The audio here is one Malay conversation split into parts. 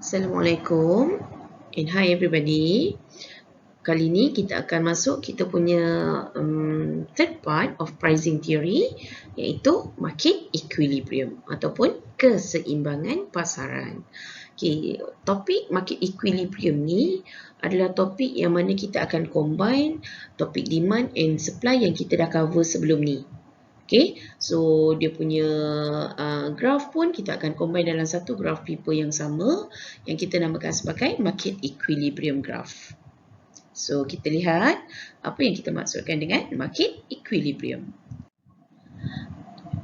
Assalamualaikum and hi everybody. Kali ni kita akan masuk kita punya third part of pricing theory, iaitu market equilibrium ataupun keseimbangan pasaran. Okay, topik market equilibrium ni adalah topik yang mana kita akan combine topik demand and supply yang kita dah cover sebelum ni. Okay, so dia punya graph pun kita akan combine dalam satu graph paper yang sama yang kita namakan sebagai market equilibrium graph. So kita lihat apa yang kita maksudkan dengan market equilibrium.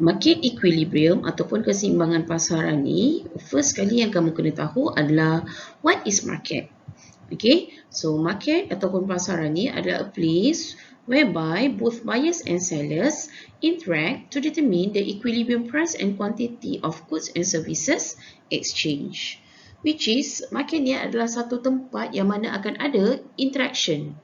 Market equilibrium ataupun keseimbangan pasaran ni, first kali yang kamu kena tahu adalah what is market. Okay, so market ataupun pasaran ni adalah a place whereby both buyers and sellers interact to determine the equilibrium price and quantity of goods and services exchange. Which is, market ni adalah satu tempat yang mana akan ada interaction.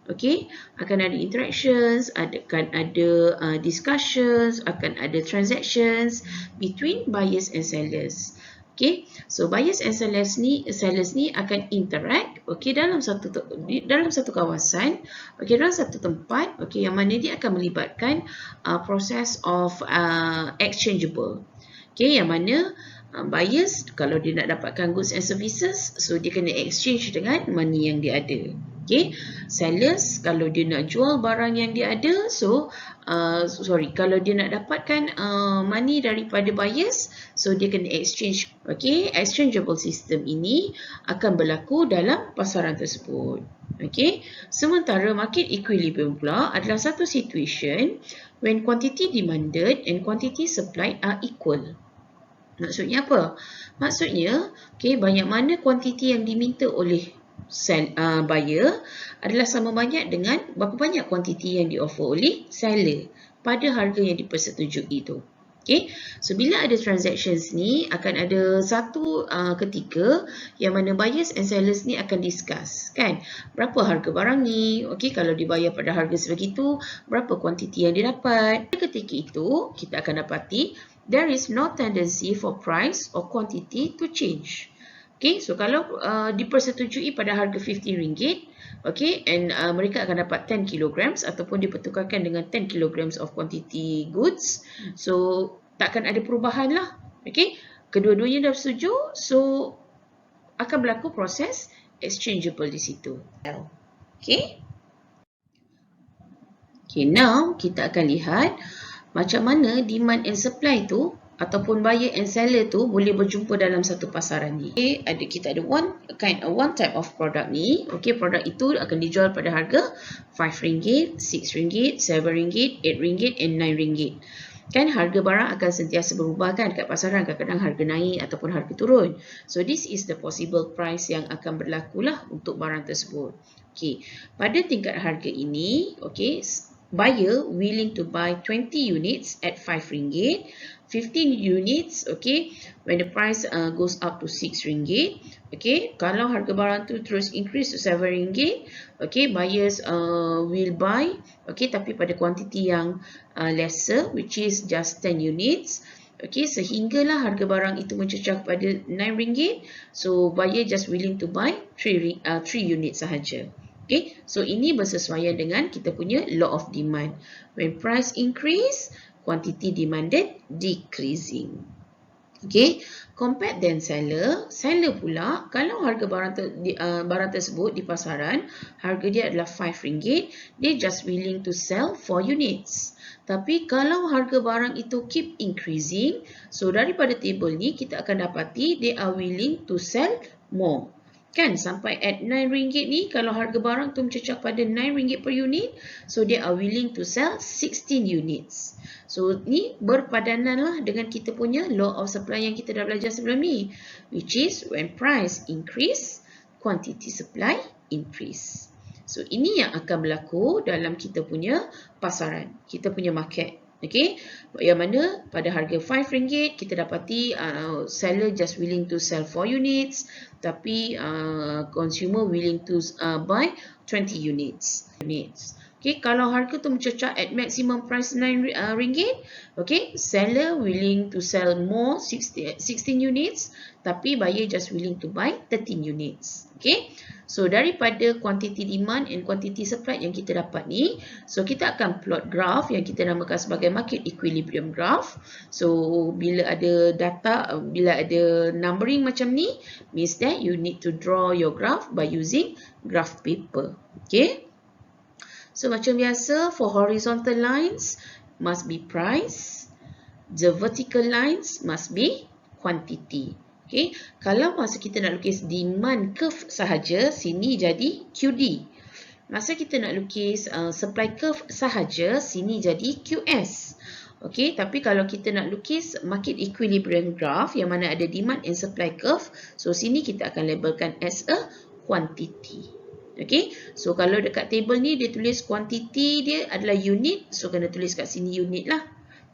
Okay, akan ada interactions, akan ada discussions, akan ada transactions between buyers and sellers. Okay, so buyers and sellers ni akan interact, okay, dalam satu kawasan, okay, dalam satu tempat, okay, yang mana dia akan melibatkan proses of exchangeable. Okay, yang mana buyers kalau dia nak dapatkan goods and services, so dia kena exchange dengan money yang dia ada. Okay, sellers kalau dia nak jual barang yang dia ada, so kalau dia nak dapatkan money daripada buyers, so dia kena exchange. Okay, exchangeable system ini akan berlaku dalam pasaran tersebut. Okay, sementara market equilibrium pula adalah satu situation when quantity demanded and quantity supplied are equal. Maksudnya apa? Maksudnya, okay, banyak mana kuantiti yang diminta oleh buyer adalah sama banyak dengan berapa banyak kuantiti yang di-offer oleh seller pada harga yang dipersetujui itu. Okay, so bila ada transactions ni akan ada satu ketika yang mana buyers and sellers ni akan discuss, kan, berapa harga barang ni, okay, kalau dibayar pada harga sebegitu, berapa kuantiti yang didapat. Ketika itu kita akan dapati there is no tendency for price or quantity to change. Okay, so kalau dipersetujui pada harga RM50, okay, and mereka akan dapat 10 kilograms ataupun dipertukarkan dengan 10 kilograms of quantity goods, so takkan ada perubahan lah. Okay, kedua-duanya dah setuju, so akan berlaku proses exchangeable di situ. Okay, now kita akan lihat macam mana demand and supply tu ataupun buyer and seller tu boleh berjumpa dalam satu pasaran ni. Okay, kita ada one type of product ni. Okay, produk itu akan dijual pada harga RM5, RM6, RM7, RM8 and RM9. Kan harga barang akan sentiasa berubah kan kat pasaran, kadang-kadang harga naik ataupun harga turun. So this is the possible price yang akan berlaku lah untuk barang tersebut. Okay, pada tingkat harga ini, okay, buyer willing to buy 20 units at RM5, 15 units, okay, when the price goes up to RM6, okay, kalau harga barang tu terus increase to RM7, okay, buyers will buy, okay, tapi pada kuantiti yang lesser, which is just 10 units, okay, sehinggalah harga barang itu mencecah pada RM9, so buyer just willing to buy 3 units sahaja. Okay, so ini bersesuaian dengan kita punya law of demand. When price increase, quantity demanded decreasing. Okay, compared then seller pula, kalau harga barang tersebut di pasaran, harga dia adalah RM5, they just willing to sell 4 units. Tapi kalau harga barang itu keep increasing, so daripada table ni kita akan dapati they are willing to sell more. Kan, sampai at RM9 ni, kalau harga barang tu mencecah pada RM9 per unit, so they are willing to sell 16 units. So ni berpadanan lah dengan kita punya law of supply yang kita dah belajar sebelum ni, which is when price increase, quantity supply increase. So ini yang akan berlaku dalam kita punya pasaran, kita punya market. Okay, yang mana pada harga RM5 kita dapati seller just willing to sell 4 units, tapi consumer willing to buy 20 units. Okay, kalau harga tu mencecah at maximum price RM9, okay, seller willing to sell more 16 units, tapi buyer just willing to buy 13 units. Okay, so daripada quantity demand and quantity supply yang kita dapat ni, so kita akan plot graph yang kita namakan sebagai market equilibrium graph. So bila ada data, bila ada numbering macam ni, means that you need to draw your graph by using graph paper. Okay. So macam biasa, for horizontal lines must be price, the vertical lines must be quantity. Okay, kalau masa kita nak lukis demand curve sahaja, sini jadi QD. Masa kita nak lukis supply curve sahaja, sini jadi QS. Okay, tapi kalau kita nak lukis market equilibrium graph yang mana ada demand and supply curve, so sini kita akan labelkan as a quantity. Okay, so kalau dekat table ni dia tulis quantity dia adalah unit, so kena tulis kat sini unit lah.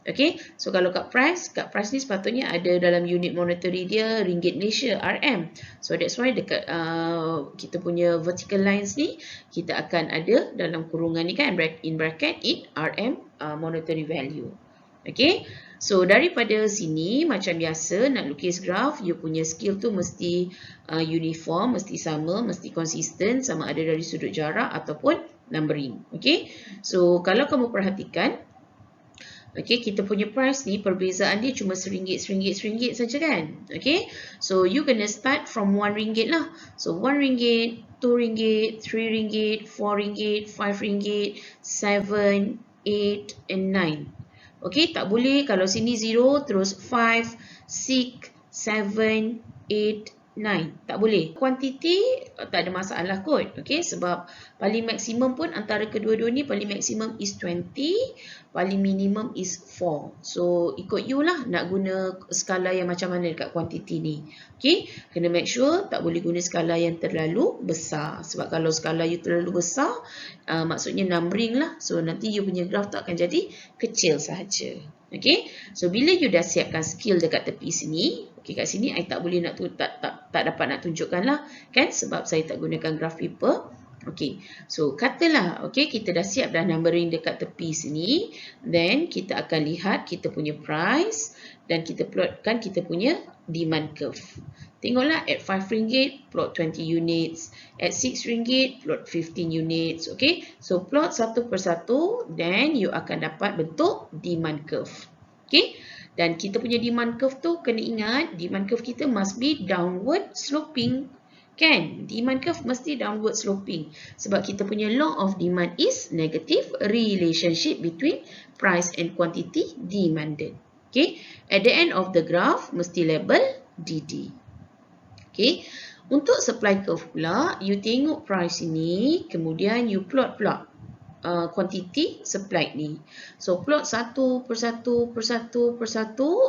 Okay, so kalau kat price ni sepatutnya ada dalam unit monetary dia ringgit Malaysia, RM. So that's why dekat kita punya vertical lines ni, kita akan ada dalam kurungan ni kan, in bracket it RM monetary value. Okay, so daripada sini macam biasa nak lukis graph, you punya skill tu mesti uniform, mesti sama, mesti konsisten, sama ada dari sudut jarak ataupun numbering. Okay, so kalau kamu perhatikan, okay, kita punya price ni perbezaan dia cuma RM1 saja kan. Okay, so you kena start from RM1 lah. So RM1, RM2, RM3, RM4, RM5, 7, 8 and 9. Okay, tak boleh kalau sini 0 terus 5, 6, 7, 8, 9. Tak boleh. Quantity tak ada masalah kot. Okay, sebab paling maksimum pun antara kedua-dua ni paling maksimum is 20, paling minimum is 4. So ikut you lah nak guna skala yang macam mana dekat quantity ni. Okay, kena make sure tak boleh guna skala yang terlalu besar. Sebab kalau skala you terlalu besar, maksudnya numbering lah. So nanti you punya graph tu akan jadi kecil sahaja. Okay, so bila you dah siapkan skill dekat tepi sini, okay, kat sini I tak boleh nak tak dapat nak tunjukkan lah kan, sebab saya tak gunakan graph paper. Okay, so katalah okay, kita dah siap dah numbering dekat tepi sini, then kita akan lihat kita punya price dan kita plotkan kita punya demand curve. Tengoklah at RM5 plot 20 units, at RM6 plot 15 units. Okay, so plot satu persatu, then you akan dapat bentuk demand curve. Okay, dan kita punya demand curve tu kena ingat demand curve kita must be downward sloping. Kan, demand curve mesti downward sloping sebab kita punya law of demand is negative relationship between price and quantity demanded. Okay, at the end of the graph mesti label DD. Okay, untuk supply curve pula, you tengok price ini, kemudian you plot pula quantity supply ni. So plot satu persatu,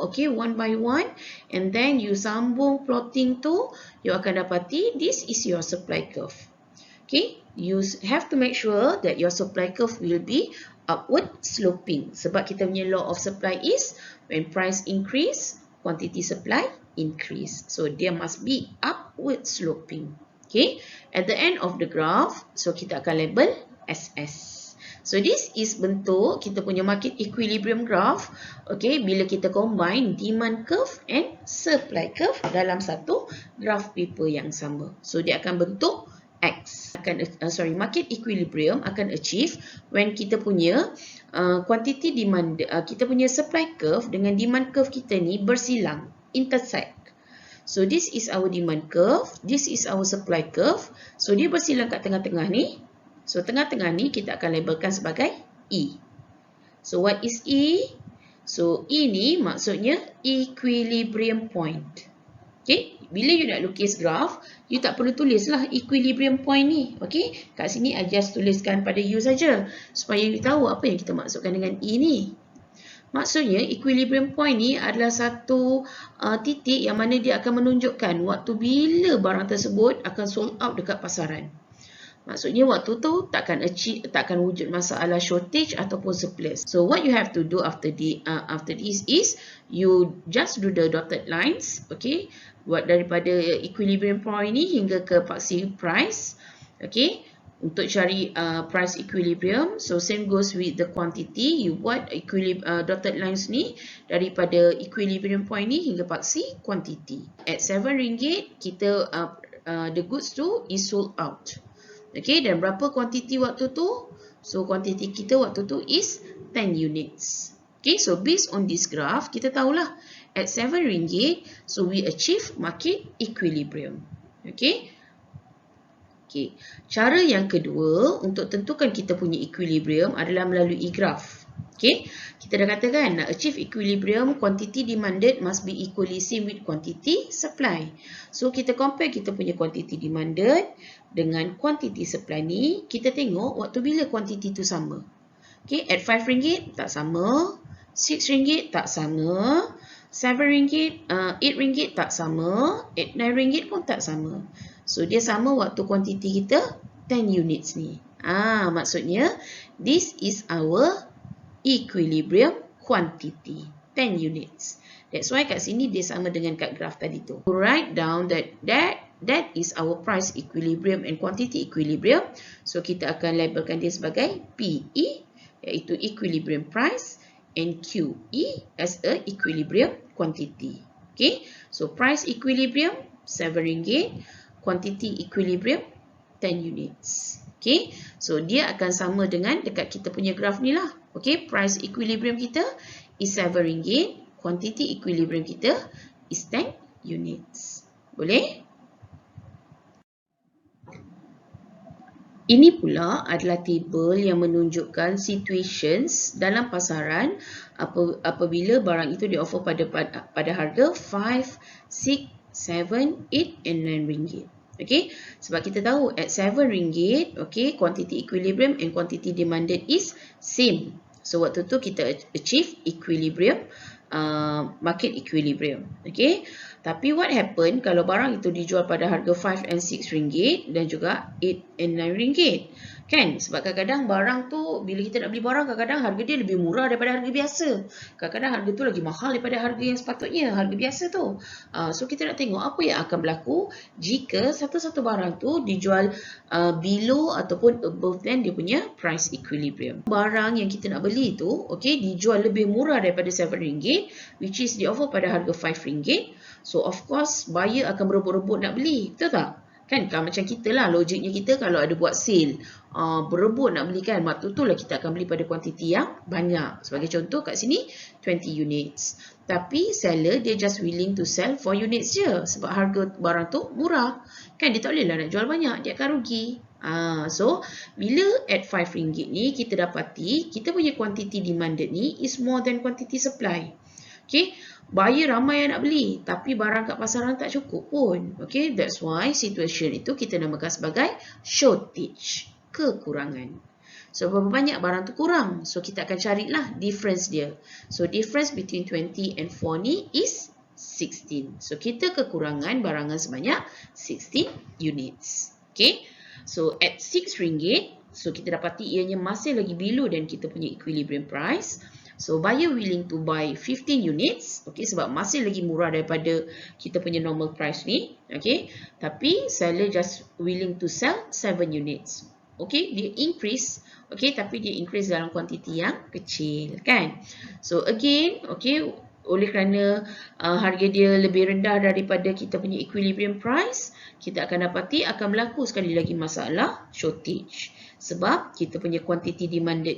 okay, one by one, and then you sambung plotting tu, you akan dapati this is your supply curve. Okay, you have to make sure that your supply curve will be upward sloping sebab kita punya law of supply is when price increase, quantity supply increase. So dia must be upward sloping. Okay, at the end of the graph, so kita akan label SS. So this is bentuk kita punya market equilibrium graph. Okay, bila kita combine demand curve and supply curve dalam satu graph paper yang sama. So dia akan bentuk X. Market equilibrium akan achieve when kita punya quantity demand, kita punya supply curve dengan demand curve kita ni bersilang, intersect. So this is our demand curve, this is our supply curve. So dia bersilang kat tengah-tengah ni. So tengah-tengah ni kita akan labelkan sebagai E. So what is E? So E ni maksudnya equilibrium point. Okay, bila you nak lukis graph, you tak perlu tulislah equilibrium point ni. Okay, kat sini I just tuliskan pada you saja supaya you tahu apa yang kita maksudkan dengan E ni. Maksudnya equilibrium point ni adalah satu titik yang mana dia akan menunjukkan waktu bila barang tersebut akan sold out dekat pasaran. Maksudnya waktu tu takkan wujud masalah shortage ataupun surplus. So what you have to do after this is you just do the dotted lines, okay? Buat daripada equilibrium point ni hingga ke proxy price, okay? untuk cari price equilibrium, so same goes with the quantity. You buat dotted lines ni daripada equilibrium point ni hingga part C, quantity. At RM7, kita the goods tu is sold out. Okay, dan berapa quantity waktu tu? So quantity kita waktu tu is 10 units. Okay, so based on this graph, kita tahulah at RM7, so we achieve market equilibrium. Okay. Okay. Cara yang kedua untuk tentukan kita punya equilibrium adalah melalui graph. Okay. Kita dah katakan nak achieve equilibrium, quantity demanded must be equally same with quantity supply. So kita compare kita punya quantity demanded dengan quantity supply ni, kita tengok waktu bila quantity tu sama. Okay. At RM5 tak sama, RM6 tak sama, RM7, RM8 tak sama, at RM9 pun tak sama. So, dia sama waktu kuantiti kita 10 units ni. Maksudnya, this is our equilibrium quantity, 10 units. That's why kat sini dia sama dengan kat graph tadi tu. Write down that is our price equilibrium and quantity equilibrium. So, kita akan labelkan dia sebagai PE, iaitu equilibrium price, and QE as a equilibrium quantity. Okay, so price equilibrium RM7, quantity equilibrium 10 units. Okay, so dia akan sama dengan dekat kita punya graph ni lah. Okay, price equilibrium kita is RM7, quantity equilibrium kita is 10 units. Boleh? Ini pula adalah table yang menunjukkan situations dalam pasaran apabila barang itu di-offer pada harga 5, 6, 7, 8 and 9 ringgit. Okay, sebab kita tahu at 7 ringgit, okay, quantity equilibrium and quantity demanded is same. So waktu tu kita achieve equilibrium, market equilibrium. Okay, tapi what happen kalau barang itu dijual pada harga 5 and 6 ringgit dan juga 8 and 9 ringgit? Kan? Sebab kadang-kadang barang tu, bila kita nak beli barang, kadang-kadang harga dia lebih murah daripada harga biasa. Kadang-kadang harga tu lagi mahal daripada harga yang sepatutnya, harga biasa tu. So kita nak tengok apa yang akan berlaku jika satu-satu barang tu dijual below ataupun above than dia punya price equilibrium. Barang yang kita nak beli tu, okay, dijual lebih murah daripada RM7, which is di-offer pada harga RM5. So of course buyer akan berebut-rebut nak beli, betul tak? Kan macam kita lah, logiknya kita kalau ada buat sale, berebut nak beli kan, waktu tu lah kita akan beli pada kuantiti yang banyak. Sebagai contoh kat sini 20 units. Tapi seller dia just willing to sell 4 units je sebab harga barang tu murah. Kan dia tak boleh lah nak jual banyak, dia akan rugi. So bila at RM5 ni kita dapati kita punya quantity demanded ni is more than quantity supply. Okay, buyer ramai yang nak beli tapi barang kat pasaran tak cukup pun. Okay, that's why situation itu kita namakan sebagai shortage, kekurangan. So berapa banyak barang tu kurang, so kita akan carilah difference dia. So difference between 20 and 4 ni is 16. So kita kekurangan barangan sebanyak 16 units. Okay, so at RM6, so kita dapati ianya masih lagi below dan kita punya equilibrium price. So buyer willing to buy 15 units, okay, sebab masih lagi murah daripada kita punya normal price ni, okay. Tapi seller just willing to sell 7 units. Okay, dia increase, okay, tapi dia increase dalam kuantiti yang kecil, kan. So again, okay, oleh kerana harga dia lebih rendah daripada kita punya equilibrium price, kita akan dapati akan berlaku sekali lagi masalah shortage. Sebab kita punya quantity demanded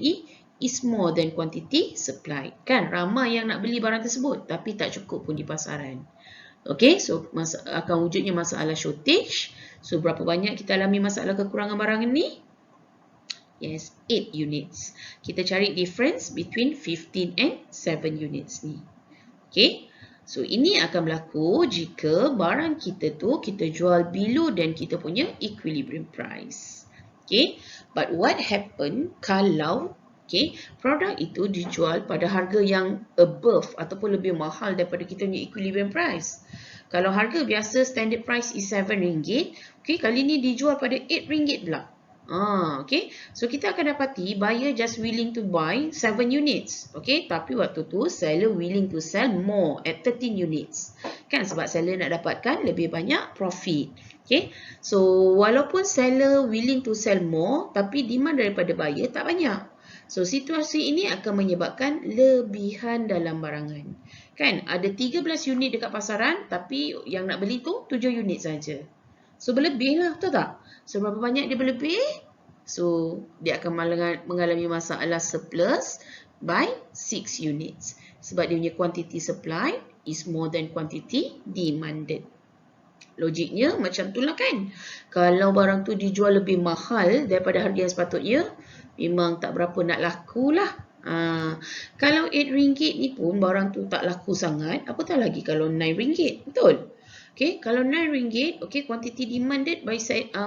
is more than quantity supply. Kan ramai yang nak beli barang tersebut tapi tak cukup pun di pasaran. Okay, so akan wujudnya masalah shortage. So berapa banyak kita alami masalah kekurangan barang ini? Yes, 8 units. Kita cari difference between 15 and 7 units ni. Okay, so ini akan berlaku jika barang kita tu kita jual below dan kita punya equilibrium price. Okay, but what happen kalau produk itu dijual pada harga yang above ataupun lebih mahal daripada kita punya equilibrium price. Kalau harga biasa standard price is RM7, okay, kali ni dijual pada RM8 pula. Okay. So kita akan dapati buyer just willing to buy 7 units. Okay. Tapi waktu tu seller willing to sell more at 13 units. Kan sebab seller nak dapatkan lebih banyak profit. Okay. So walaupun seller willing to sell more, tapi demand daripada buyer tak banyak. So situasi ini akan menyebabkan lebihan dalam barangan. Kan ada 13 unit dekat pasaran, tapi yang nak beli tu 7 unit saja. So berlebih lah, betul tak? So berapa banyak dia berlebih? So dia akan mengalami masalah surplus by 6 units. Sebab dia punya quantity supply is more than quantity demanded. Logiknya macam tu lah kan. Kalau barang tu dijual lebih mahal daripada harga yang sepatutnya, memang tak berapa nak laku lah. Kalau RM8 ni pun barang tu tak laku sangat, apatah lagi kalau RM9, betul? Okay, kalau RM9, okay, quantity demanded by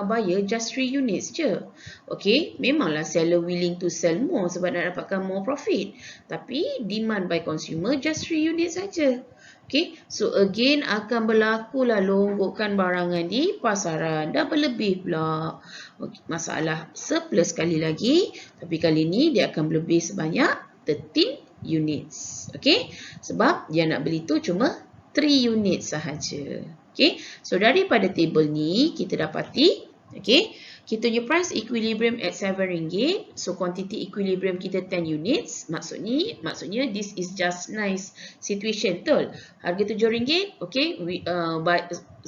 buyer just 3 units je. Okay, memanglah seller willing to sell more sebab nak dapatkan more profit. Tapi demand by consumer just 3 units saja. Okay, so again akan berlakulah longgokan barangan di pasaran. Dah berlebih pula. Okay, masalah surplus sekali lagi. Tapi kali ni dia akan berlebih sebanyak 13 units. Okay, sebab dia nak beli tu cuma 3 unit sahaja. Okay, so daripada table ni kita dapati, okay, kita punya price equilibrium at RM7. So quantity equilibrium kita 10 units. Maksudnya this is just nice situation, betul? Harga RM7, okay,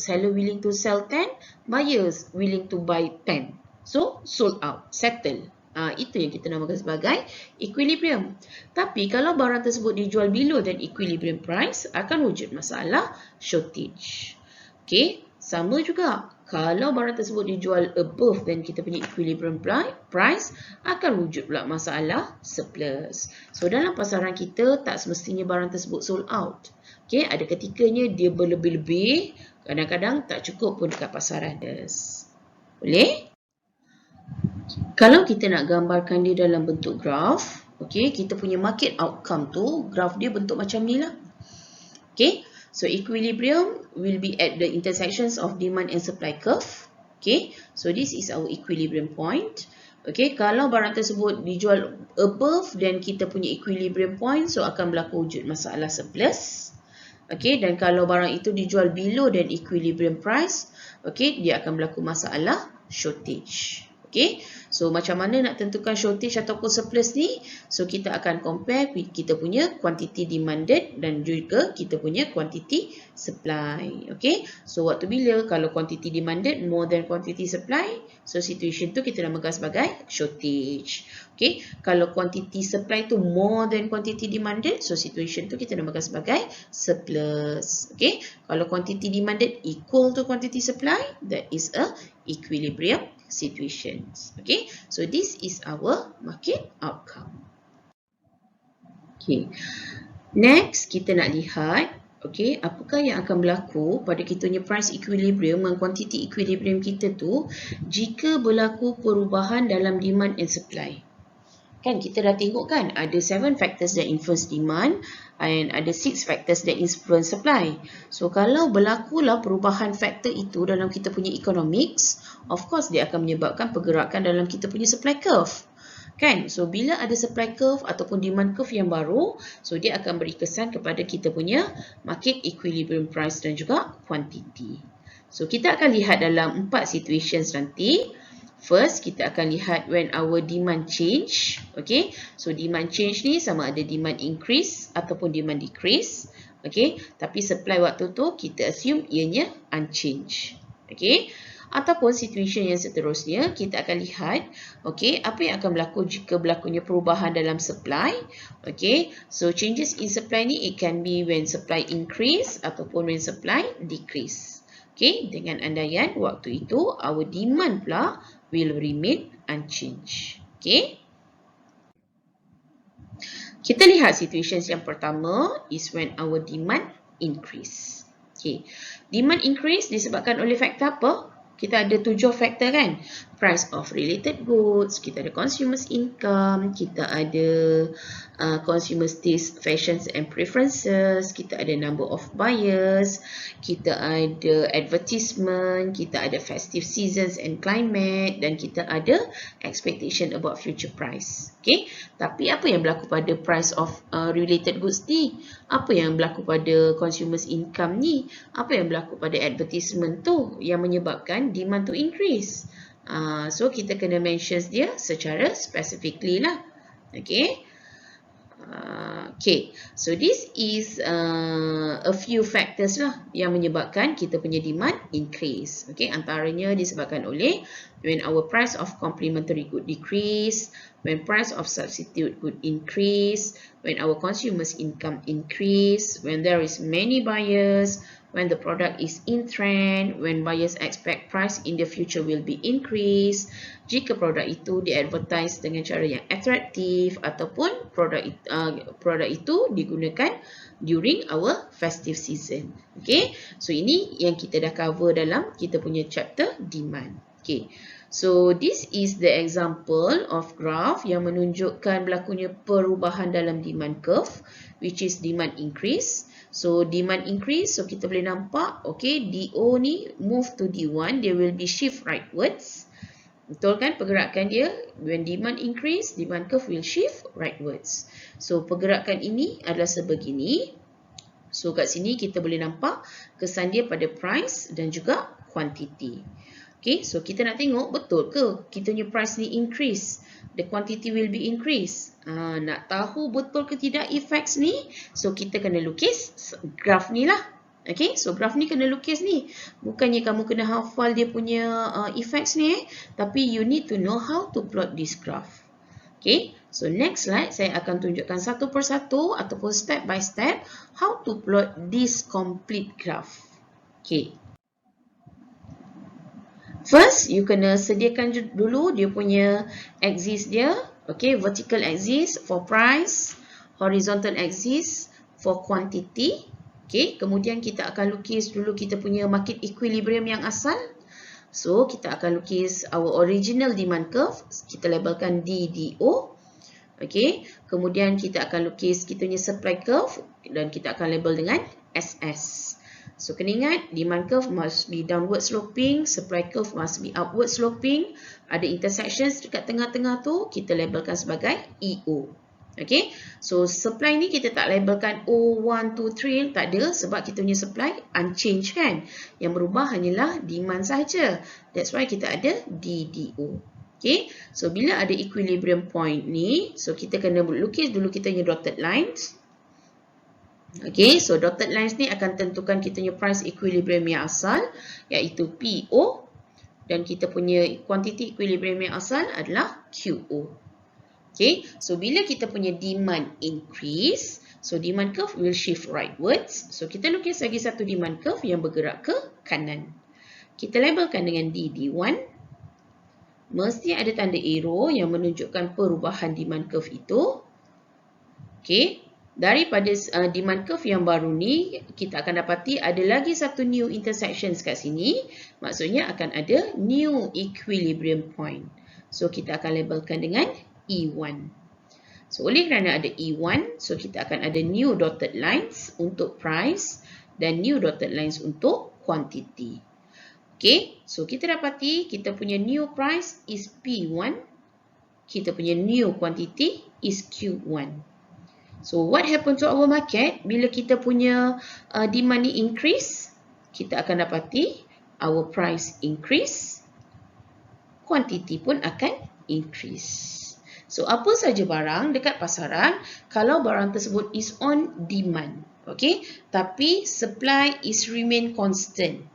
seller willing to sell 10, buyers willing to buy 10. So sold out, settle. Itu yang kita namakan sebagai equilibrium. Tapi kalau barang tersebut dijual below dan equilibrium price, akan wujud masalah shortage. Okay, sama juga. Kalau barang tersebut dijual above dan kita punya equilibrium price, akan wujud pula masalah surplus. So dalam pasaran kita, tak semestinya barang tersebut sold out. Okay, ada ketikanya dia berlebih-lebih, kadang-kadang tak cukup pun dekat pasaran. Boleh? Kalau kita nak gambarkan dia dalam bentuk graf, okay, kita punya market outcome tu, graf dia bentuk macam ni lah. Okay, so equilibrium will be at the intersections of demand and supply curve. Okay, so this is our equilibrium point. Okay, kalau barang tersebut dijual above dan kita punya equilibrium point, so akan berlaku wujud masalah surplus. Okay, dan kalau barang itu dijual below dan equilibrium price, okay, dia akan berlaku masalah shortage. Okay, so macam mana nak tentukan shortage ataupun surplus ni? So kita akan compare kita punya quantity demanded dan juga kita punya quantity supply. Okay, so waktu bila kalau quantity demanded more than quantity supply, so situation tu kita namakan sebagai shortage. Okay, kalau quantity supply tu more than quantity demanded, so situation tu kita namakan sebagai surplus. Okay, kalau quantity demanded equal to quantity supply, that is a equilibrium situations. Okay, so this is our market outcome. Okay, next kita nak lihat, okay, apakah yang akan berlaku pada kita punya price equilibrium dan quantity equilibrium kita tu jika berlaku perubahan dalam demand and supply. Kan kita dah tengok kan ada 7 factors that influence demand and ada 6 factors that influence supply. So kalau berlakulah perubahan faktor itu dalam kita punya economics, of course dia akan menyebabkan pergerakan dalam kita punya supply curve. Kan? So bila ada supply curve ataupun demand curve yang baru, so dia akan beri kesan kepada kita punya market equilibrium price dan juga quantity. So kita akan lihat dalam 4 situations nanti. First, kita akan lihat when our demand change. Okay, so demand change ni sama ada demand increase ataupun demand decrease. Okay, tapi supply waktu tu kita assume ianya unchanged. Okay, ataupun situation yang seterusnya kita akan lihat, okay, apa yang akan berlaku jika berlakunya perubahan dalam supply. Okay, so changes in supply ni it can be when supply increase ataupun when supply decrease. Okay, dengan andaian waktu itu our demand pula will remain unchanged. Okay. Kita lihat situations yang pertama is when our demand increase. Okay. Demand increase disebabkan oleh faktor apa? Kita ada 7 faktor kan. price of related goods, kita ada consumers income, kita ada consumers taste, fashions and preferences, kita ada number of buyers, kita ada advertisement, kita ada festive seasons and climate, dan kita ada expectation about future price. Okay, tapi apa yang berlaku pada price of related goods ni? Apa yang berlaku pada consumers income ni? Apa yang berlaku pada advertisement tu yang menyebabkan demand to increase? So kita kena mention dia secara specifically lah. Okay. Okay, so this is a few factors lah yang menyebabkan kita punya demand increase. Okay, antaranya disebabkan oleh when our price of complementary good decrease, when price of substitute good increase, when our consumers income increase, when there is many buyers, when the product is in trend, when buyers expect price in the future will be increased, jika produk itu diadvertise dengan cara yang atraktif, ataupun produk itu digunakan during our festive season. Okay, so ini yang kita dah cover dalam kita punya chapter demand. Okay, so this is the example of graph yang menunjukkan berlakunya perubahan dalam demand curve, which is demand increase. So demand increase, so kita boleh nampak, okay, DO ni move to D1, dia will be shift rightwards. Betul kan pergerakan dia? When demand increase, demand curve will shift rightwards. So pergerakan ini adalah sebegini. So kat sini kita boleh nampak kesan dia pada price dan juga quantity. Okay, so kita nak tengok betul ke kita punya price ni increase, the quantity will be increase. Nak tahu betul ke tidak effects ni, so kita kena lukis graph ni lah. Okay, so graph ni kena lukis ni. Bukannya kamu kena hafal dia punya effects ni, tapi you need to know how to plot this graph. Okay, so next slide saya akan tunjukkan satu persatu ataupun step by step how to plot this complete graph. Okay. First, you kena sediakan dulu dia punya axis dia. Okay, vertical axis for price, horizontal axis for quantity. Okay, kemudian kita akan lukis dulu kita punya market equilibrium yang asal. So, kita akan lukis our original demand curve. Kita labelkan DDO. Okay, kemudian kita akan lukis kita punya supply curve dan kita akan label dengan SS. So, kena ingat, demand curve must be downward sloping, supply curve must be upward sloping. Ada intersections dekat tengah-tengah tu, kita labelkan sebagai EO. Okay, so supply ni kita tak labelkan O1, 2, 3, tak ada sebab kita punya supply unchanged kan. Yang berubah hanyalah demand sahaja. That's why kita ada DDO. Okay, so bila ada equilibrium point ni, so kita kena lukis dulu kita punya dotted lines. Okay, so dotted lines ni akan tentukan kita punya price equilibrium yang asal, iaitu PO, dan kita punya quantity equilibrium yang asal adalah QO. Okay, so bila kita punya demand increase, so demand curve will shift rightwards. So kita lukis lagi satu demand curve yang bergerak ke kanan. Kita labelkan dengan DD1. Mesti ada tanda arrow yang menunjukkan perubahan demand curve itu. Okay. Daripada demand curve yang baru ni, kita akan dapati ada lagi satu new intersection kat sini. Maksudnya akan ada new equilibrium point. So, kita akan labelkan dengan E1. So, oleh kerana ada E1, so kita akan ada new dotted lines untuk price dan new dotted lines untuk quantity. Okay, so kita dapati kita punya new price is P1. Kita punya new quantity is Q1. So, what happen to our market? Bila kita punya demand ni increase, kita akan dapati our price increase, quantity pun akan increase. So, apa saja barang dekat pasaran, kalau barang tersebut is on demand, okay? Tapi supply is remain constant.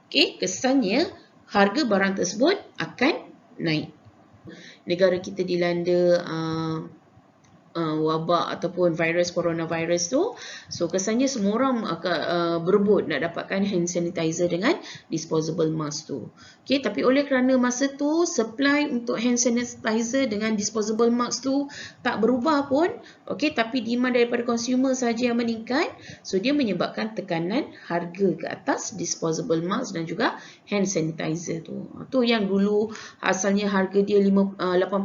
Okay, kesannya harga barang tersebut akan naik. Negara kita dilanda wabak ataupun virus coronavirus tu, so kesannya semua orang akan berebut nak dapatkan hand sanitizer dengan disposable mask tu. Okay, tapi oleh kerana masa tu supply untuk hand sanitizer dengan disposable mask tu tak berubah pun, okay, tapi demand daripada consumer saja yang meningkat, so dia menyebabkan tekanan harga ke atas disposable mask dan juga hand sanitizer tu. Tu yang dulu asalnya harga dia 80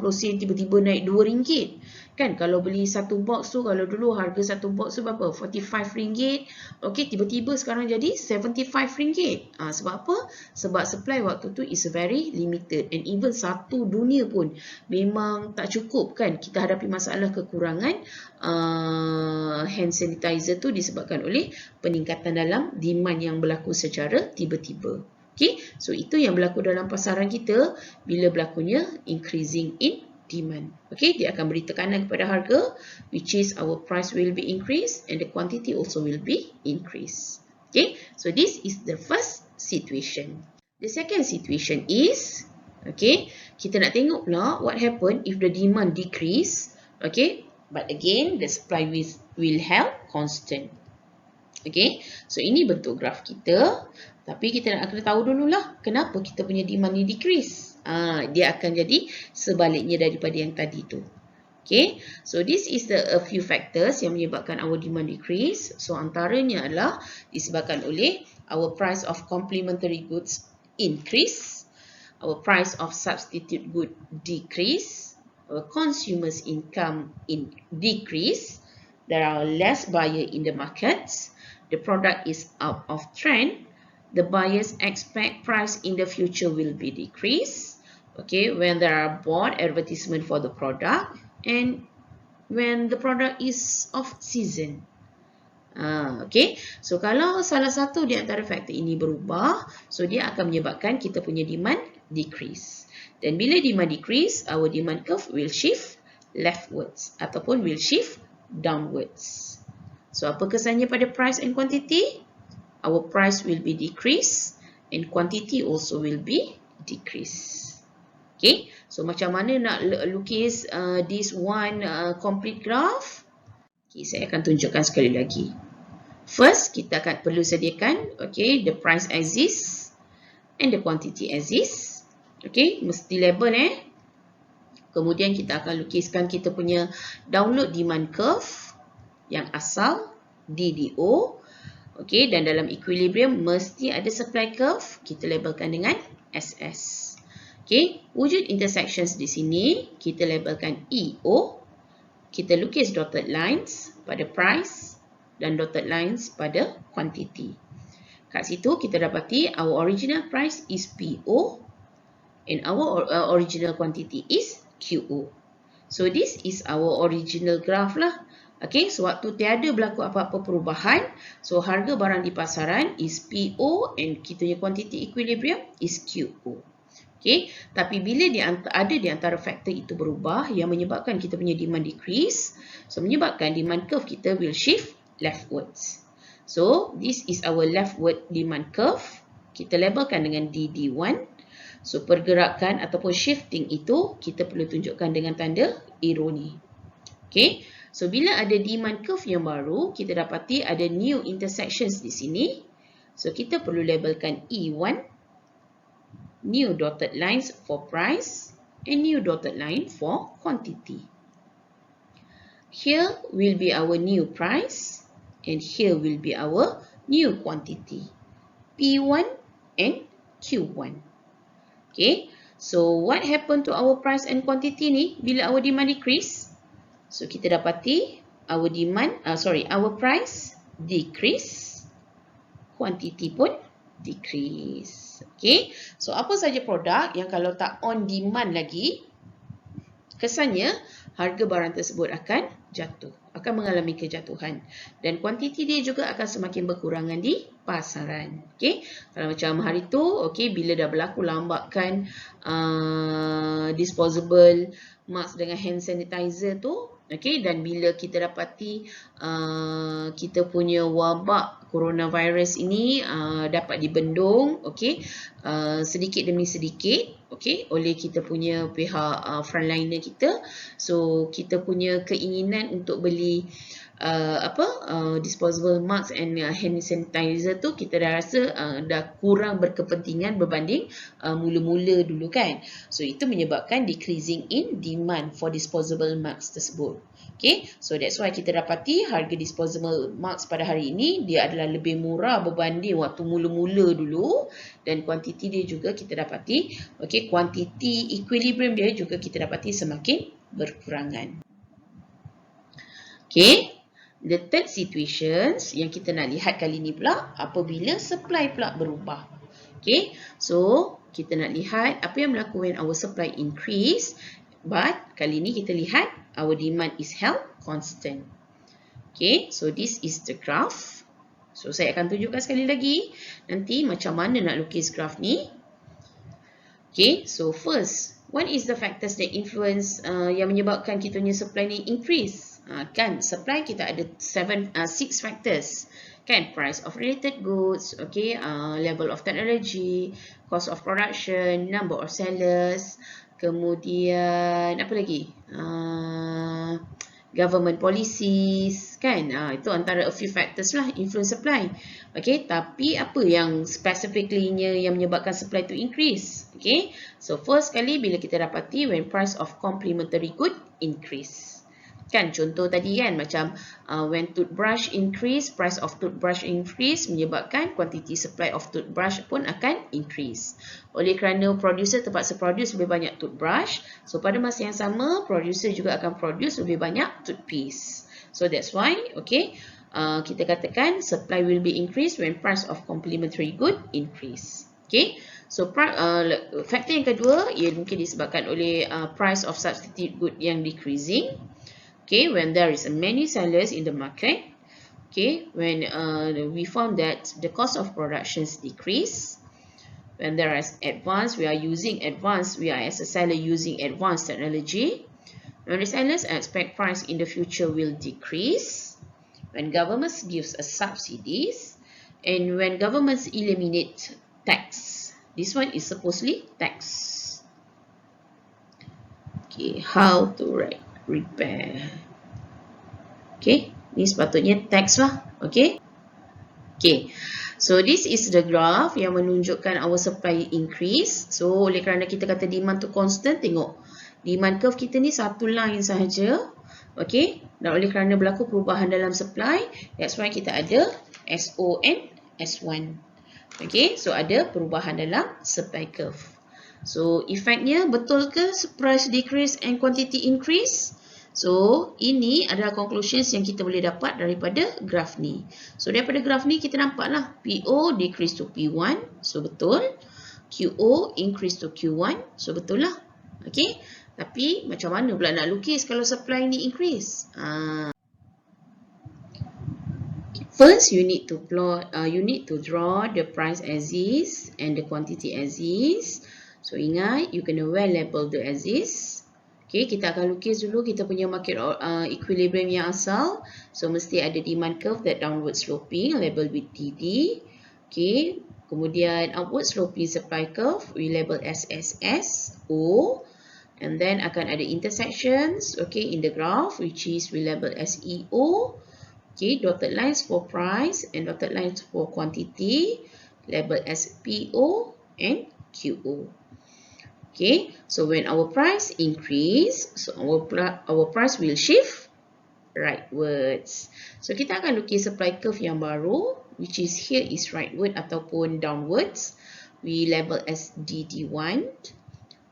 sen tiba-tiba naik RM2. Kan kalau beli satu box tu, kalau dulu harga satu box tu berapa? RM45. Okey, tiba-tiba sekarang jadi RM75. Sebab apa? Sebab supply waktu tu is very limited, and even satu dunia pun memang tak cukup kan. Kita hadapi masalah kekurangan hand sanitizer tu disebabkan oleh peningkatan dalam demand yang berlaku secara tiba-tiba. Okay, so itu yang berlaku dalam pasaran kita bila berlakunya increasing in demand. Okay, dia akan beri tekanan kepada harga, which is our price will be increased and the quantity also will be increased. Okay, so this is the first situation. The second situation is, okay, kita nak tengok pula what happen if the demand decrease. Okay, but again the supply will held constant. Okay, so ini bentuk graf kita. Tapi kita nak kena tahu dululah kenapa kita punya demand ni decrease. Dia akan jadi sebaliknya daripada yang tadi tu. Okay, so this is a few factors yang menyebabkan our demand decrease. So antaranya adalah disebabkan oleh our price of complementary goods increase, our price of substitute good decrease, our consumers income decrease, there are less buyer in the markets, the product is out of trend, the buyers expect price in the future will be decreased. Okay, when there are board advertisement for the product and when the product is off season. Okay, so kalau salah satu di antara faktor ini berubah, so dia akan menyebabkan kita punya demand decrease. Dan bila demand decrease, our demand curve will shift leftwards ataupun will shift downwards. So apa kesannya pada price and quantity? Our price will be decreased and quantity also will be decreased. Okay, so macam mana nak lukis this one complete graph? Okay, saya akan tunjukkan sekali lagi. First, kita akan perlu sediakan, okay, the price axis and the quantity axis. Okay, mesti label Kemudian kita akan lukiskan kita punya download demand curve yang asal DDO. Okay, dan dalam equilibrium mesti ada supply curve, kita labelkan dengan SS. Okay, wujud intersections di sini, kita labelkan EO. Kita lukis dotted lines pada price dan dotted lines pada quantity. Kat situ kita dapati our original price is PO and our original quantity is QO. So this is our original graph lah. Okay, sewaktu tiada berlaku apa-apa perubahan, so harga barang di pasaran is PO and kita punya quantity equilibrium is QO. Okay, tapi bila ada di antara faktor itu berubah yang menyebabkan kita punya demand decrease, so menyebabkan demand curve kita will shift leftwards. So this is our leftward demand curve. Kita labelkan dengan DD1. So pergerakan ataupun shifting itu kita perlu tunjukkan dengan tanda arrow ni. Okay, so bila ada demand curve yang baru, kita dapati ada new intersections di sini. So kita perlu labelkan E1, new dotted lines for price and new dotted line for quantity. Here will be our new price and here will be our new quantity, P1 and Q1. Okay, so what happened to our price and quantity ni bila our demand decrease? So kita dapati our price decrease, quantity pun decrease. Okay, so apa saja produk yang kalau tak on demand lagi, kesannya harga barang tersebut akan jatuh, akan mengalami kejatuhan dan kuantiti dia juga akan semakin berkurangan di pasaran. Okay, kalau macam hari tu, okay, bila dah berlaku lambakan disposable mask dengan hand sanitizer tu, Okay, dan bila kita dapati kita punya wabak coronavirus ini dapat dibendung, okay, sedikit demi sedikit, okay, oleh kita punya pihak frontliner kita. So kita punya keinginan untuk beli disposable mask and hand sanitizer tu kita dah rasa dah kurang berkepentingan berbanding mula-mula dulu kan. So itu menyebabkan decreasing in demand for disposable mask tersebut. Okay, so that's why kita dapati harga disposable mask pada hari ini dia adalah lebih murah berbanding waktu mula-mula dulu, dan kuantiti dia juga kita dapati, okay, kuantiti equilibrium dia juga kita dapati semakin berkurangan. Okay. The third situations yang kita nak lihat kali ni pula apabila supply pula berubah. Okay, so kita nak lihat apa yang berlaku when our supply increase, but kali ni kita lihat our demand is held constant. Okay, so this is the graph. So saya akan tunjukkan sekali lagi nanti macam mana nak lukis graph ni. Okay, so first, what is the factors that influence yang menyebabkan kita punya supply ni increase? Kan supply kita ada 6 factors, kan, price of related goods, okay, level of technology, cost of production, number of sellers, kemudian apa lagi, government policies, kan, itu antara a few factors lah influence supply. Okay, tapi apa yang specifically-nya yang menyebabkan supply to increase? Okay, so first kali bila kita dapati when price of complementary good increase. Kan contoh tadi kan macam when toothbrush increase, price of toothbrush increase menyebabkan quantity supply of toothbrush pun akan increase. Oleh kerana producer terpaksa produce lebih banyak toothbrush, so pada masa yang sama producer juga akan produce lebih banyak toothpaste. So that's why, okay, kita katakan supply will be increased when price of complementary good increase. Okay, so faktor yang kedua ia mungkin disebabkan oleh price of substitute good yang decreasing. Okay, when there is many sellers in the market, okay, when we found that the cost of productions decrease, when there is advanced, we are as a seller using advanced technology, when the sellers expect price in the future will decrease, when governments gives us subsidies, and when governments eliminate tax. This one is supposedly tax. Okay, how to write? Repair. Okay, ni sepatutnya tax lah. Okay. Okay, so this is the graph yang menunjukkan our supply increase. So oleh kerana kita kata demand tu constant, tengok demand curve kita ni satu line sahaja. Okay, dan oleh kerana berlaku perubahan dalam supply, that's why kita ada SO and S1. Okay, so ada perubahan dalam supply curve. So, efeknya betul ke price decrease and quantity increase? So, ini adalah conclusions yang kita boleh dapat daripada graf ni. So, daripada graf ni kita nampaklah PO decrease to P1. So, betul. QO increase to Q1. So, betul lah. Okay. Tapi, macam mana pula nak lukis kalau supply ni increase? First, you need to draw the price as is and the quantity as is. So, ingat, you kena well label the as is. Okay, kita akan lukis dulu kita punya market equilibrium yang asal. So, mesti ada demand curve that downward sloping, label with DD. Okay, kemudian upward sloping supply curve, we label as SS, O. And then akan ada intersections, okay, in the graph, which is we label as EO. Okay, dotted lines for price and dotted lines for quantity, label as PO and QO. Okay, so when our price increase, so our price will shift rightwards. So kita akan lukis supply curve yang baru, which is here is rightward ataupun downwards. We label as DD1.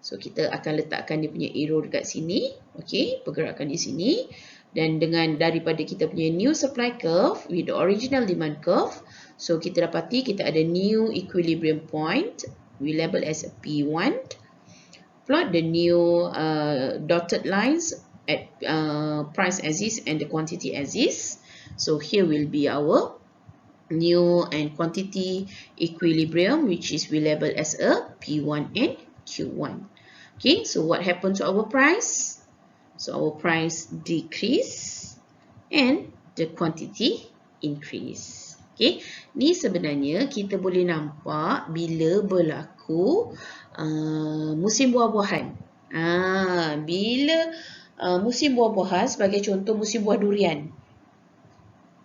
So kita akan letakkan dia punya arrow dekat sini. Okay, pergerakan di sini. Dan dengan daripada kita punya new supply curve with the original demand curve, so kita dapati kita ada new equilibrium point. We label as a P1. Plot the new dotted lines at price as is and the quantity as is. So here will be our new and quantity equilibrium, which is we label as a P1 and Q1. Okay, so what happened to our price? So our price decrease and the quantity increase. Okay, ni sebenarnya kita boleh nampak bila berlaku musim buah-buahan. Bila musim buah-buahan, sebagai contoh musim buah durian.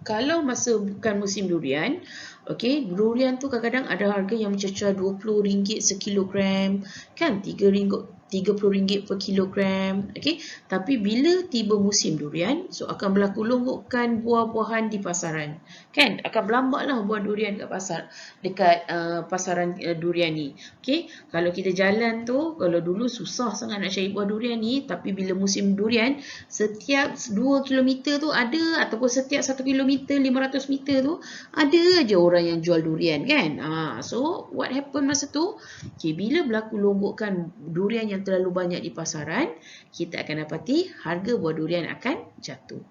Kalau masa bukan musim durian, okay, durian tu kadang-kadang ada harga yang mencecah RM20 sekilogram, kan, RM30 per kilogram, okay. Tapi bila tiba musim durian, so akan berlaku longgokan buah-buahan di pasaran, kan, akan berlambatlah buah durian kat pasar, dekat pasaran durian ni, okay. Kalau kita jalan tu, kalau dulu susah sangat nak cari buah durian ni, tapi bila musim durian, setiap 2 km tu ada, ataupun setiap 1 km 500 meter tu ada je orang yang jual durian, kan. So what happen masa tu, okay, bila berlaku longgokan durian yang terlalu banyak di pasaran, kita akan dapati harga buah durian akan jatuh.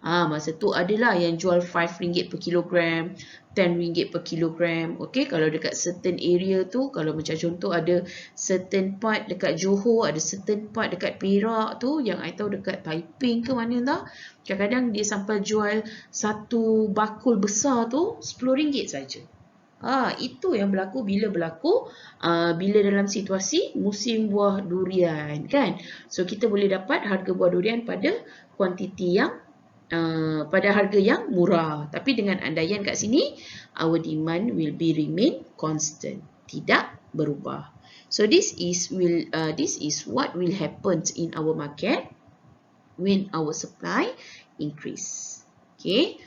Masa tu adalah yang jual RM5 per kilogram, RM10 per kilogram. Okay, kalau dekat certain area tu, kalau macam contoh ada certain part dekat Johor, ada certain part dekat Perak tu, yang I tahu dekat Taiping ke mana tak, kadang-kadang dia sampai jual satu bakul besar tu RM10 saja. Itu yang berlaku bila bila dalam situasi musim buah durian, kan. So kita boleh dapat harga buah durian pada kuantiti yang pada harga yang murah. Tapi dengan andaian kat sini, our demand will be remain constant, tidak berubah. So this is what will happen in our market when our supply increase. Okay.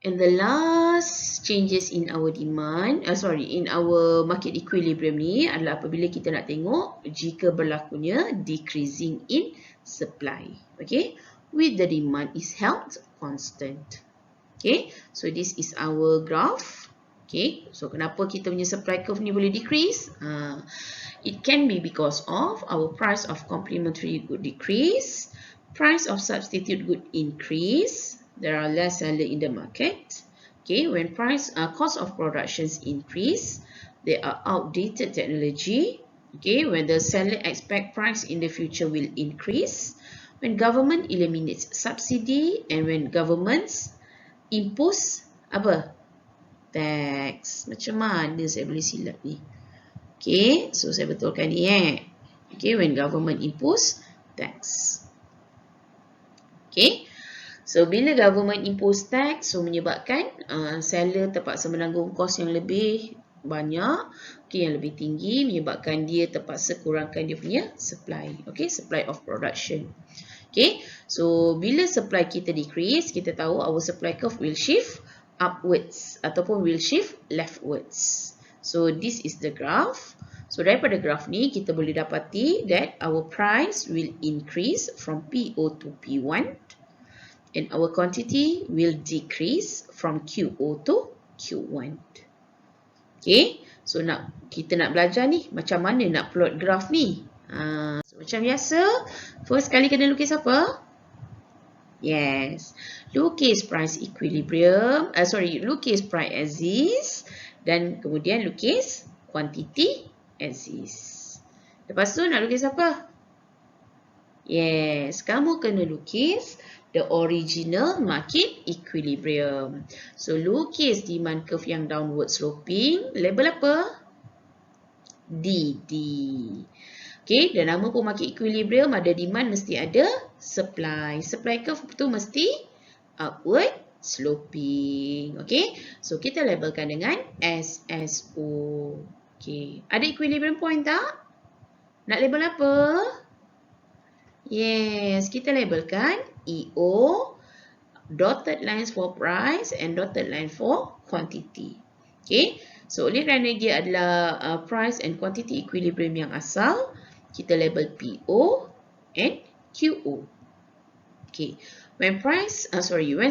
And the last changes in our demand, in our market equilibrium ni adalah apabila kita nak tengok jika berlakunya decreasing in supply. Okay, with the demand is held constant. Okay, so this is our graph. Okay, so kenapa kita punya supply curve ni boleh decrease? It can be because of our price of complementary good decrease, price of substitute good increase. There are less seller in the market. Okay, when cost of productions increase, there are outdated technology. Okay, when the seller expect price in the future will increase, when government eliminates subsidy, and when governments impose apa? Tax. Macam mana saya boleh silap ni? Okay, so saya betulkan ni Okay, when government impose tax. Okay. So, bila government impose tax, so menyebabkan seller terpaksa menanggung kos yang lebih banyak, okay, yang lebih tinggi, menyebabkan dia terpaksa kurangkan dia punya supply, okay, supply of production. Okay, so bila supply kita decrease, kita tahu our supply curve will shift upwards ataupun will shift leftwards. So, this is the graph. So, daripada graph ni, kita boleh dapati that our price will increase from PO to P1. And our quantity will decrease from QO to Q1. Okay, so kita nak belajar ni macam mana nak plot graph ni. So macam biasa, first kali kena lukis apa? Yes, lukis price equilibrium, lukis price axis dan kemudian lukis quantity axis. Lepas tu nak lukis apa? Yes, kamu kena lukis the original market equilibrium. So, lukis demand curve yang downward sloping. Label apa? DD. Okay, dan nama pun market equilibrium, ada demand mesti ada supply. Supply curve tu mesti upward sloping. Okay, so kita labelkan dengan SSO. Okay, ada equilibrium point tak? Nak label apa? Yes, kita labelkan EO, dotted lines for price and dotted line for quantity. Okay, so oleh kerana dia adalah price and quantity equilibrium yang asal, kita label PO and QO. Okay, when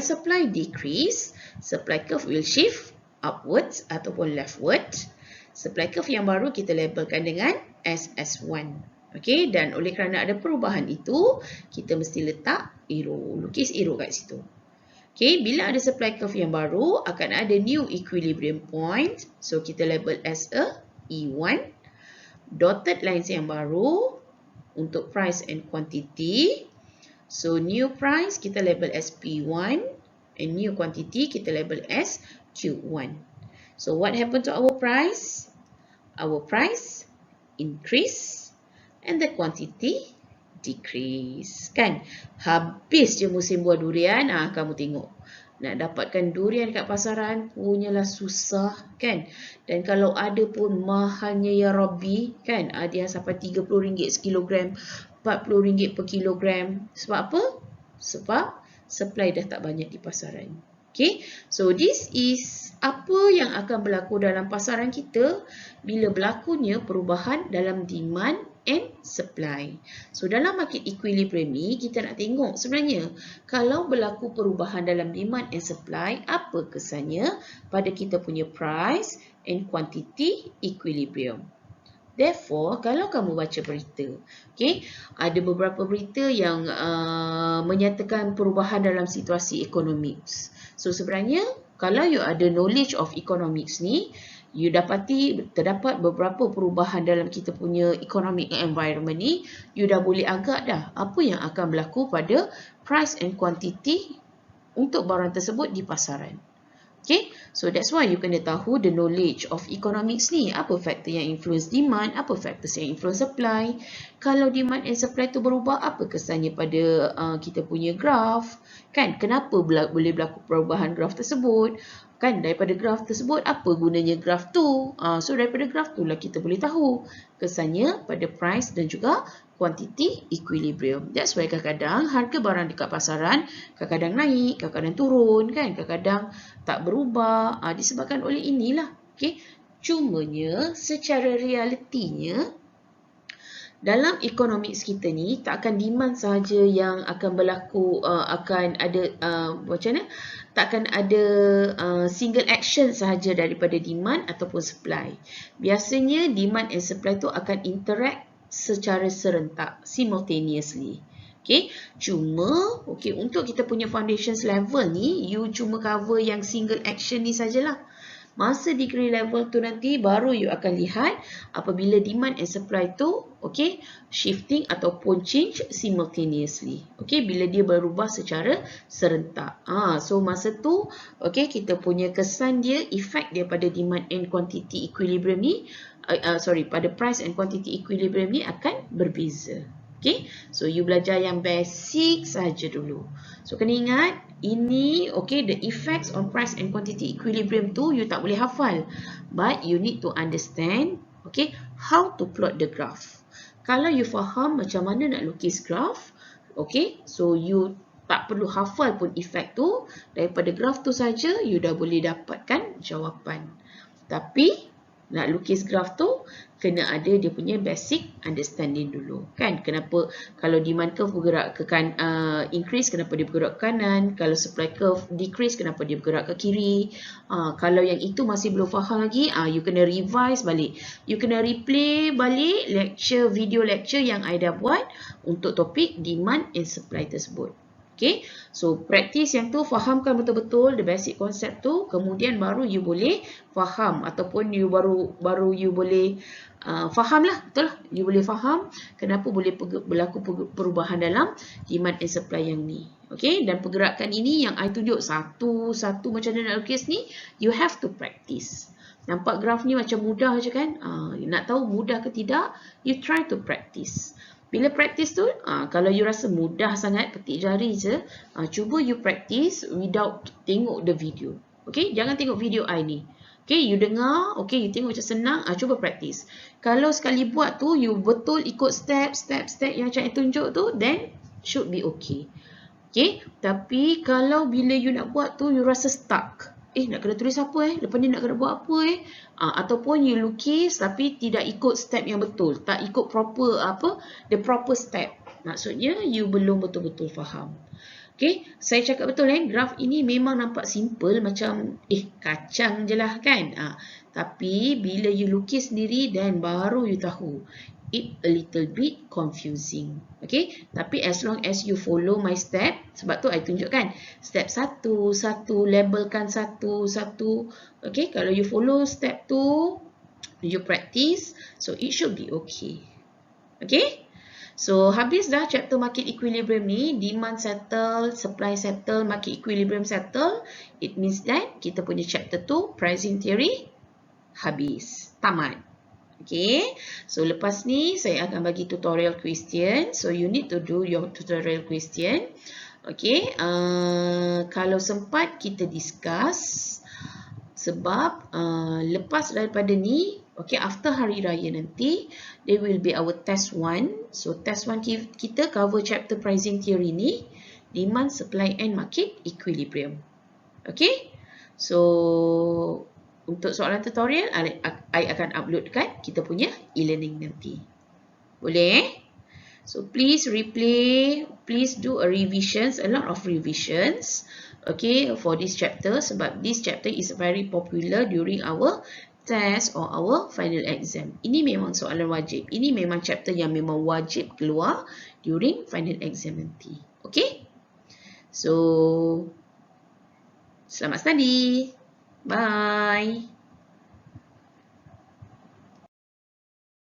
supply decrease, supply curve will shift upwards ataupun leftward. Supply curve yang baru kita labelkan dengan SS1. Okay, dan oleh kerana ada perubahan itu, kita mesti letak arrow, lukis arrow kat situ. Okay, bila ada supply curve yang baru, akan ada new equilibrium point. So, kita label as a E1. Dotted lines yang baru untuk price and quantity. So new price kita label as P1 and new quantity kita label as Q1. So what happened to our price? Our price increase and the quantity decrease. Kan? Habis je musim buah durian, kamu tengok. Nak dapatkan durian kat pasaran punyalah susah, kan? Dan kalau ada pun mahalnya ya Rabbi, kan? Dia sampai RM30 sekilogram, RM40 per kilogram. Sebab apa? Sebab supply dah tak banyak di pasaran. Okay, so this is apa yang akan berlaku dalam pasaran kita bila berlakunya perubahan dalam demand and supply. So dalam market equilibrium ni kita nak tengok sebenarnya kalau berlaku perubahan dalam demand and supply, apa kesannya pada kita punya price and quantity equilibrium. Therefore, kalau kamu baca berita, okay, ada beberapa berita yang menyatakan perubahan dalam situasi economics. So sebenarnya kalau you ada knowledge of economics ni, you dapati terdapat beberapa perubahan dalam kita punya economic environment ni, you dah boleh agak dah apa yang akan berlaku pada price and quantity untuk barang tersebut di pasaran. Okay, so that's why you kena tahu the knowledge of economics ni. Apa faktor yang influence demand, apa faktor yang influence supply. Kalau demand and supply tu berubah, apa kesannya pada kita punya graph. Kan, kenapa boleh berlaku perubahan graph tersebut. Kan, daripada graph tersebut, apa gunanya graph tu. So, daripada graph tu lah kita boleh tahu kesannya pada price dan juga quantity equilibrium. That's why kadang-kadang harga barang dekat pasaran kadang-kadang naik, kadang-kadang turun, kan? Kadang-kadang tak berubah. Disebabkan oleh inilah. Okay? Cumanya secara realitinya dalam economics kita ni tak akan demand sahaja yang akan berlaku, akan ada macam mana? Tak akan ada single action sahaja daripada demand ataupun supply. Biasanya demand and supply tu akan interact secara serentak, simultaneously. Okay, cuma untuk kita punya foundations level ni, you cuma cover yang single action ni sajalah. Masa degree level tu nanti baru you akan lihat apabila demand and supply tu shifting ataupun change simultaneously. Bila dia berubah secara serentak. So masa tu kita punya kesan dia, efek dia pada demand and quantity equilibrium ni pada price and quantity equilibrium ni akan berbeza. Okay, so you belajar yang basic saja dulu. So kena ingat ini the effects on price and quantity equilibrium tu you tak boleh hafal, but you need to understand how to plot the graph. Kalau you faham macam mana nak lukis graph, so you tak perlu hafal pun efek tu, daripada graph tu saja you dah boleh dapatkan jawapan. Tapi nak lukis graph tu kena ada dia punya basic understanding dulu, kan? Kenapa kalau demand curve bergerak ke increase, kenapa dia bergerak ke kanan? Kalau supply curve decrease, kenapa dia bergerak ke kiri? Kalau yang itu masih belum faham lagi, you kena revise balik. You kena replay balik video lecture yang I dah buat untuk topik demand and supply tersebut. Okay, so practice yang tu, fahamkan betul-betul the basic concept tu, kemudian baru you boleh faham ataupun you baru you boleh faham lah, betul lah, you boleh faham kenapa boleh berlaku perubahan dalam demand and supply yang ni. Okay, dan pergerakan ini yang I tunjuk satu-satu macam mana nak lukis ni, you have to practice. Nampak graf ni macam mudah je kan? Nak tahu mudah ke tidak, you try to practice. Bila practice tu, kalau you rasa mudah sangat, petik jari je, cuba you practice without tengok the video. Okay, jangan tengok video I ni. Okay, you dengar, you tengok macam senang, cuba practice. Kalau sekali buat tu, you betul ikut step yang macam I tunjuk tu, then should be okay. Okay, tapi kalau bila you nak buat tu, you rasa stuck. Nak kena tulis apa lepas ni nak kena buat apa ataupun you lukis tapi tidak ikut step yang betul, tak ikut the proper step. Maksudnya you belum betul-betul faham. Okay, saya cakap betul graf ini memang nampak simple macam kacang je lah kan. Tapi bila you lukis sendiri dan baru you tahu it a little bit confusing. Okay, tapi as long as you follow my step, sebab tu I tunjukkan step 1, labelkan satu. Okay, kalau you follow step tu, you practice, so it should be okay. Okay, So, habis dah chapter market equilibrium ni, demand settle, supply settle, market equilibrium settle. It means that kita punya chapter 2, pricing theory, habis. Tamat. Okay. So, lepas ni saya akan bagi tutorial question. So, you need to do your tutorial question. Okay. Kalau sempat kita discuss. Sebab lepas daripada ni, okay, after hari raya nanti, there will be our test 1. So, test 1 kita cover chapter pricing theory ni, demand, supply and market equilibrium. Okay. So, untuk soalan tutorial, I akan upload kat kita punya e-learning nanti. Boleh? So, please replay, please do a revisions, a lot of revisions. Okay, for this chapter, sebab this chapter is very popular during our test or our final exam. Ini memang soalan wajib. Ini memang chapter yang memang wajib keluar during final exam nanti. Okay? So, selamat study. Bye.